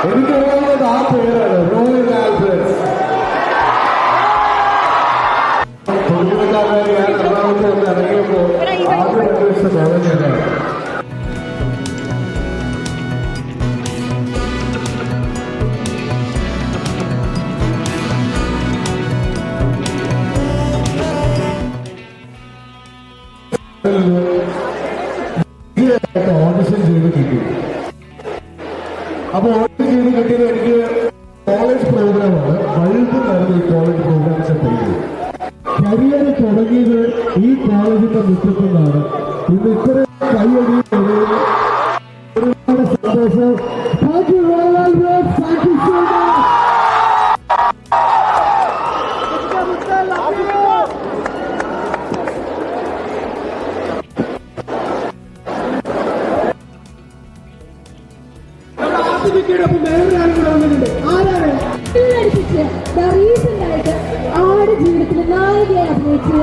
എനിക്കറിയാവുന്നത് ആ പേരാണ്, royal Albert's. തൊഴിലുകാരനായി ഞാൻ എറണാകുളത്ത് വന്ന് ഇറങ്ങിയപ്പോൾ ആദ്യം അന്വേഷിച്ച ഭവൻ തന്നെയാണ്. ഓഡിഷൻ ചെയ്ത് കിട്ടി. അപ്പൊ ഓഡിഷൻ ചെയ്ത് കിട്ടിയത് എനിക്ക് കോളേജ് പ്രോഗ്രാമാണ്. ബൾബ് നടന്ന ഈ കോളേജ് പ്രോഗ്രാംസ് പഠിക്കുന്നത്. കരിയർ തുടങ്ങിയത് ഈ കോളേജിന്റെ മുറ്റത്തു നിന്നാണ്. ഇന്ന് ഇത്രയും കൈയടി ഒരുപാട് സന്തോഷം. Thank you royal Albert's, thank you so much. ആട് ജീവിതത്തിൽ നായികയെ അഭിനയിച്ച്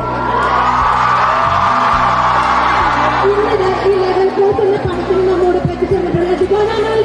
ഇന്ന് ഈ ലെവൽ കോഴ്സിന്റെ പണത്തിന് നമ്മോട് പറ്റിച്ചെന്നിട്ടുള്ള അമൽ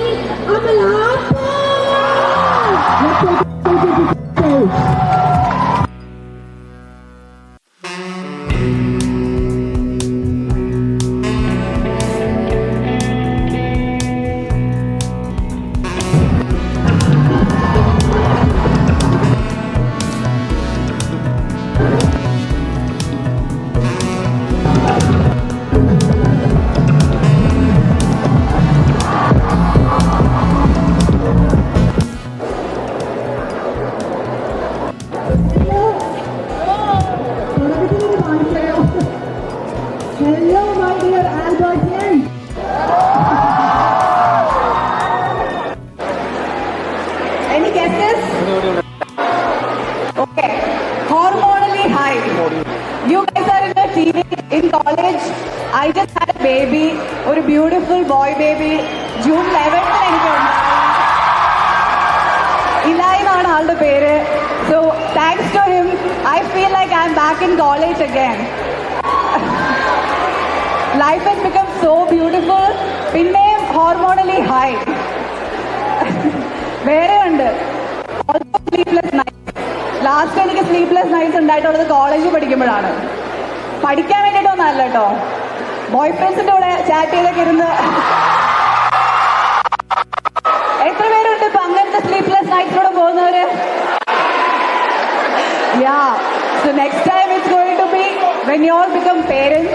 Hello, my dear Albertians. Any guesses? Okay. Hormonally high. You guys are in a teenage, in college. I just had a baby, a beautiful boy baby. June 11th, Eli ആണ് ആളുടെ പേര്. So thanks to him, I feel like I'm back in college again. Life has become so beautiful. പിന്നെയും ഹോർമോണലി high. വേറെ ഉണ്ട്. Also sleepless nights. Last എനിക്ക് sleepless nights ഉണ്ടായിട്ടുള്ളത് കോളേജിൽ പഠിക്കുമ്പോഴാണ്. പഠിക്കാൻ വേണ്ടിയിട്ടൊന്നും അല്ല കേട്ടോ, ബോയ് ഫ്രണ്ട്സിന്റെ കൂടെ ചാറ്റ് ചെയ്തൊക്കെ ഇരുന്ന്. എത്ര പേരുണ്ട് ഇപ്പൊ അങ്ങനത്തെ sleepless നൈറ്റ്സിലൂടെ പോകുന്നവര്? Yeah. So next time it's going to be when you all become parents.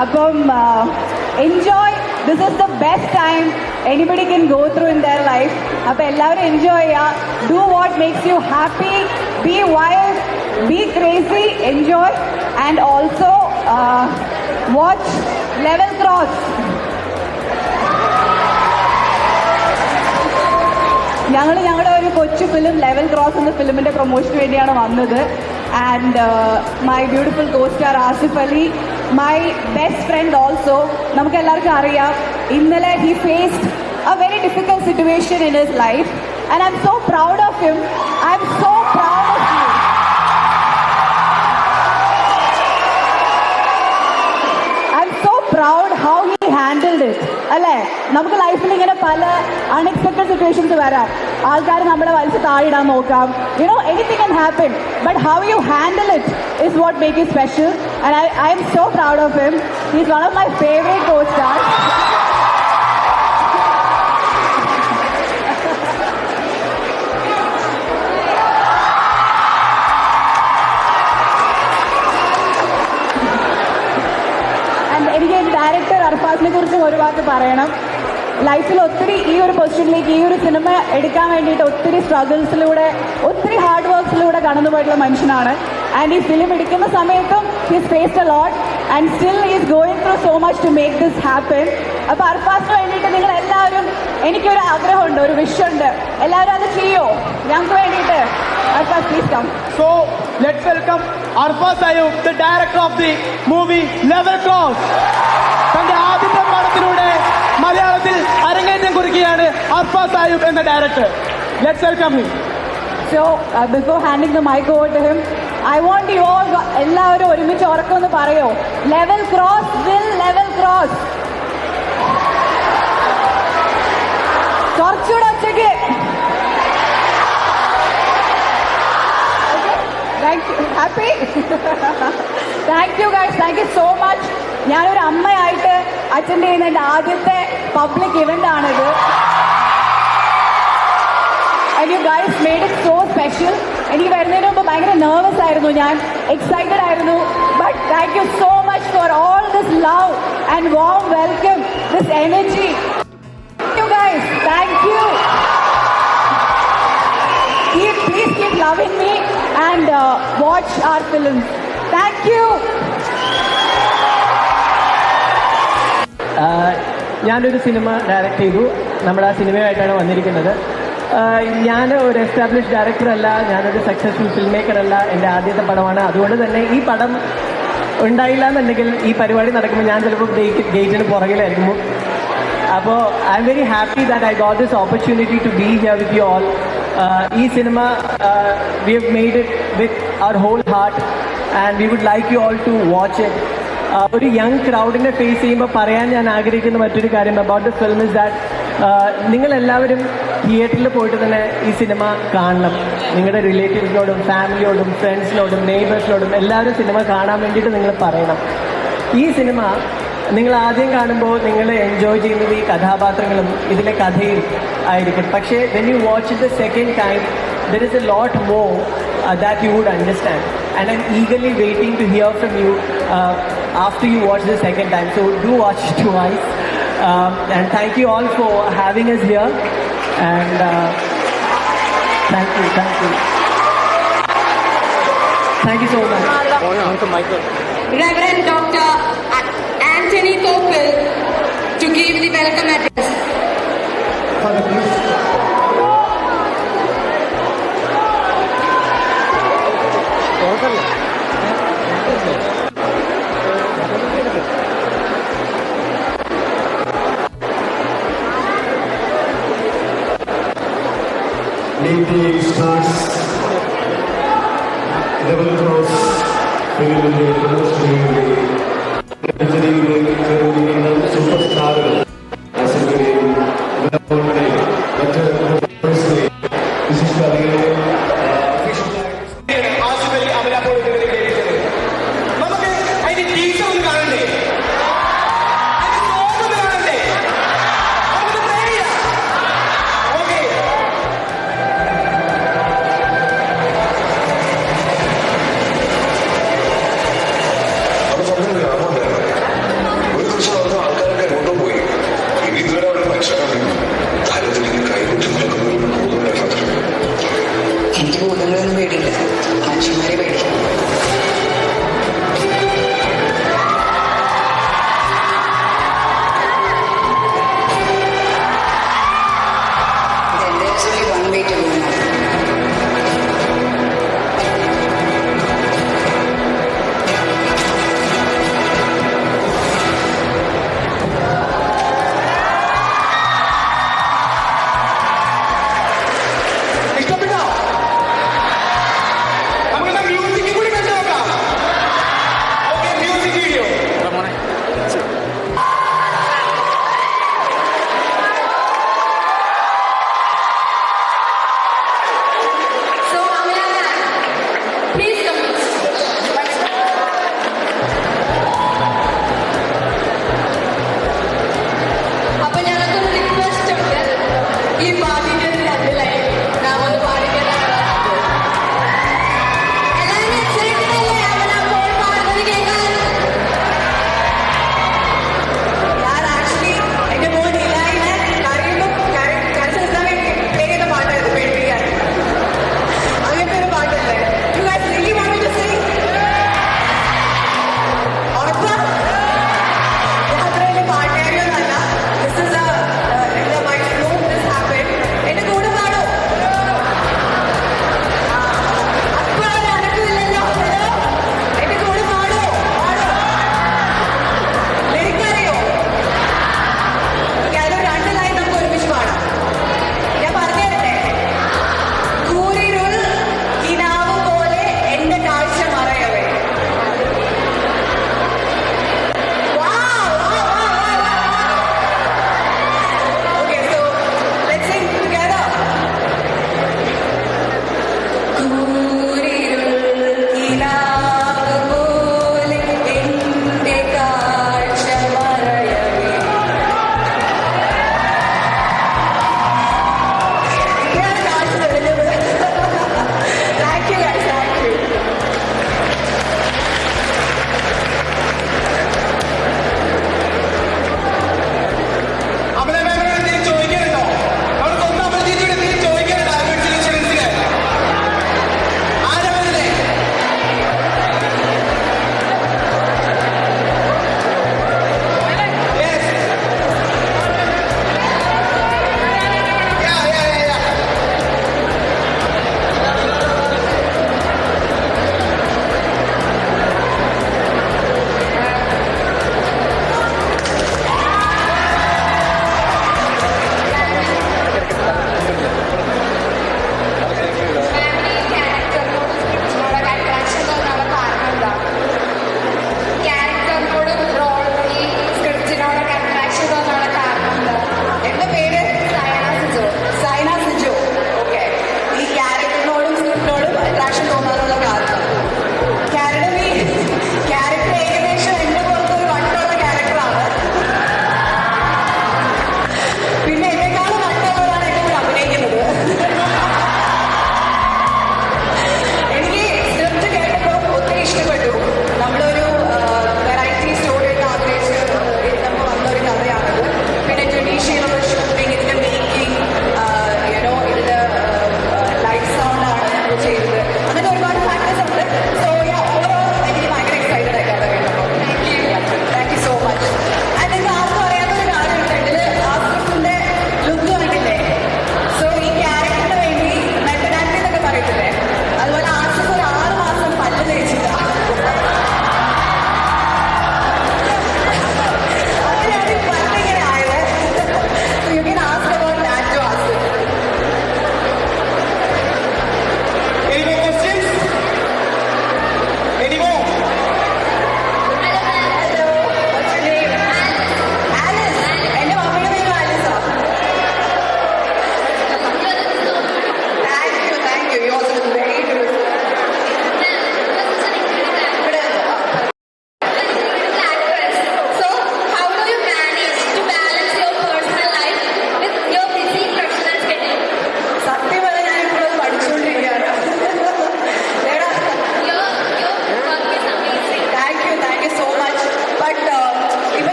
അപ്പം enjoy. This is the best time anybody can go through in their life. അപ്പം എല്ലാവരും enjoy ചെയ്യുക. Do what makes you happy. Be wild. Be crazy. Enjoy. And also watch Level Cross. ഞങ്ങളുടെ ഒരു കൊച്ചു film level cross എന്ന ഫിലിമിന്റെ പ്രൊമോഷന് വേണ്ടിയാണ് വന്നത്. And my beautiful co-star Asif Ali, my best friend also. നമുക്ക് എല്ലാവർക്കും അറിയാം, ഇന്നലെ he faced a very difficult situation in his life and I'm so proud of him. I'm so proud of you. I'm so proud how he handled it. അല്ലേ, നമുക്ക് ലൈഫിൽ ഇങ്ങനെ പല unexpected situations വരാം. ആൾക്കാർ നമ്മളെ വലിച്ച് താഴെയിടാൻ നോക്കാം. Anything can happen, but how you handle it is what makes it special. And I am so proud of him. He's one of my favorite co-stars. And എനിക്ക് ഡയറക്ടർ അർഫാസിനെ കുറിച്ചും ഒരു വാക്ക് പറയണം. ലൈഫിൽ ഒത്തിരി ഈ ഒരു പൊസിഷനിലേക്ക്, ഈ ഒരു സിനിമ എടുക്കാൻ വേണ്ടിയിട്ട് ഒത്തിരി സ്ട്രഗിൾസിലൂടെ, ഒത്തിരി ഹാർഡ് വർക്ക്സിലൂടെ കടന്നു പോയിട്ടുള്ള മനുഷ്യനാണ്. ആൻഡ് ഈ ഫിലിം എടുക്കുന്ന സമയത്തും his faced a lot and still is going through so much to make this happen. അപ്പോൾ അർഫാസിന് വേണ്ടിയിട്ട് നിങ്ങൾ എല്ലാവരും, എനിക്കൊരു ആഗ്രഹമുണ്ട്, ഒരു വിഷുണ്ട്, എല്ലാവരും അത് ചെയ്യോ ഞങ്ങൾക്ക് വേണ്ടിയിട്ട്? Arfaz, please come. So let's welcome Arfaz Ayub, the director of the movie Level Cross. തന്റെ ആദ്യത്തെ പടത്തിലൂടെ മലയാളത്തിൽ അരങ്ങേറ്റം കുറിക്കുകയാണ് Arfaz Ayub and the director. Let's welcome him. So, before handing the mic over to him, I want you all, എല്ലാവരും ഒരുമിച്ച് ഉറക്കൊന്ന് പറയോ, level cross will level cross. കുറച്ചുകൂടെ ഒച്ചയ്ക്ക്. Thank you. Happy? Thank you guys. Thank you so much. ഞാനൊരു അമ്മയായിട്ട് attend ചെയ്യുന്ന എൻ്റെ ആദ്യത്തെ public event ആണിത്. And you guys made it so special. എനിക്ക് വരുന്നതിന് മുമ്പ് ഭയങ്കര നെർവസ് ആയിരുന്നു ഞാൻ, എക്സൈറ്റഡ് ആയിരുന്നു. But thank you so much for all this love and warm welcome, this energy. You guys, thank you. Please keep loving me and watch our films. Thank you. ഞാനൊരു cinema direct ചെയ്തു. നമ്മൾ ആ സിനിമയായിട്ടാണ് വന്നിരിക്കുന്നത്. ഞാൻ ഒരു establish director അല്ല, ഞാനൊരു successful film maker അല്ല. എൻ്റെ ആദ്യത്തെ പടമാണ്. അതുകൊണ്ട് തന്നെ ഈ പടം ഉണ്ടായില്ല എന്നുണ്ടെങ്കിൽ ഈ പരിപാടി നടക്കുമ്പോൾ ഞാൻ ചിലപ്പോൾ ഗേറ്റിന് പുറകിലായിരിക്കുമ്പോൾ. അപ്പോൾ I am very happy that I got this opportunity to be here with you all. ഈ cinema we have made it with our whole heart and we would like you all to watch it. ഒരു young ക്രൗഡിനെ face ചെയ്യുമ്പോൾ പറയാൻ ഞാൻ ആഗ്രഹിക്കുന്ന മറ്റൊരു കാര്യം about the film is that നിങ്ങളെല്ലാവരും തിയേറ്ററിൽ പോയിട്ട് തന്നെ ഈ സിനിമ കാണണം. നിങ്ങളുടെ റിലേറ്റീവ്സിനോടും ഫാമിലിയോടും ഫ്രണ്ട്സിനോടും നെയ്ബേഴ്സിനോടും എല്ലാവരും സിനിമ കാണാൻ വേണ്ടിയിട്ട് നിങ്ങൾ പറയണം. ഈ സിനിമ നിങ്ങൾ ആദ്യം കാണുമ്പോൾ നിങ്ങൾ എൻജോയ് ചെയ്യുന്നത് ഈ കഥാപാത്രങ്ങളും ഇതിലെ കഥയും ആയിരിക്കും. പക്ഷേ when you watch it the second time there is a lot more that you would understand, and I'm eagerly waiting to hear from you after you watch the second time. So do watch twice, and thank you all for having us here, and thank you so much. Reverend Dr. Anthony Topil to give the welcome address. Father, please. Meeting starts. Level cross. ഫിലിമിന്റെ പ്രദർശനയുടെ super സ്റ്റാറുകൾ ആശുപത്രിയെയും മറ്റ് വിശിഷ്ടാതികളെ നമുക്ക് അതിന്റെ teacher ഒന്ന് കാണണ്ടേ? അതിന്റെ song ഒന്ന് കാണണ്ടേ? നമുക്ക് play ചെയ്യാം. Okay.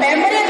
memory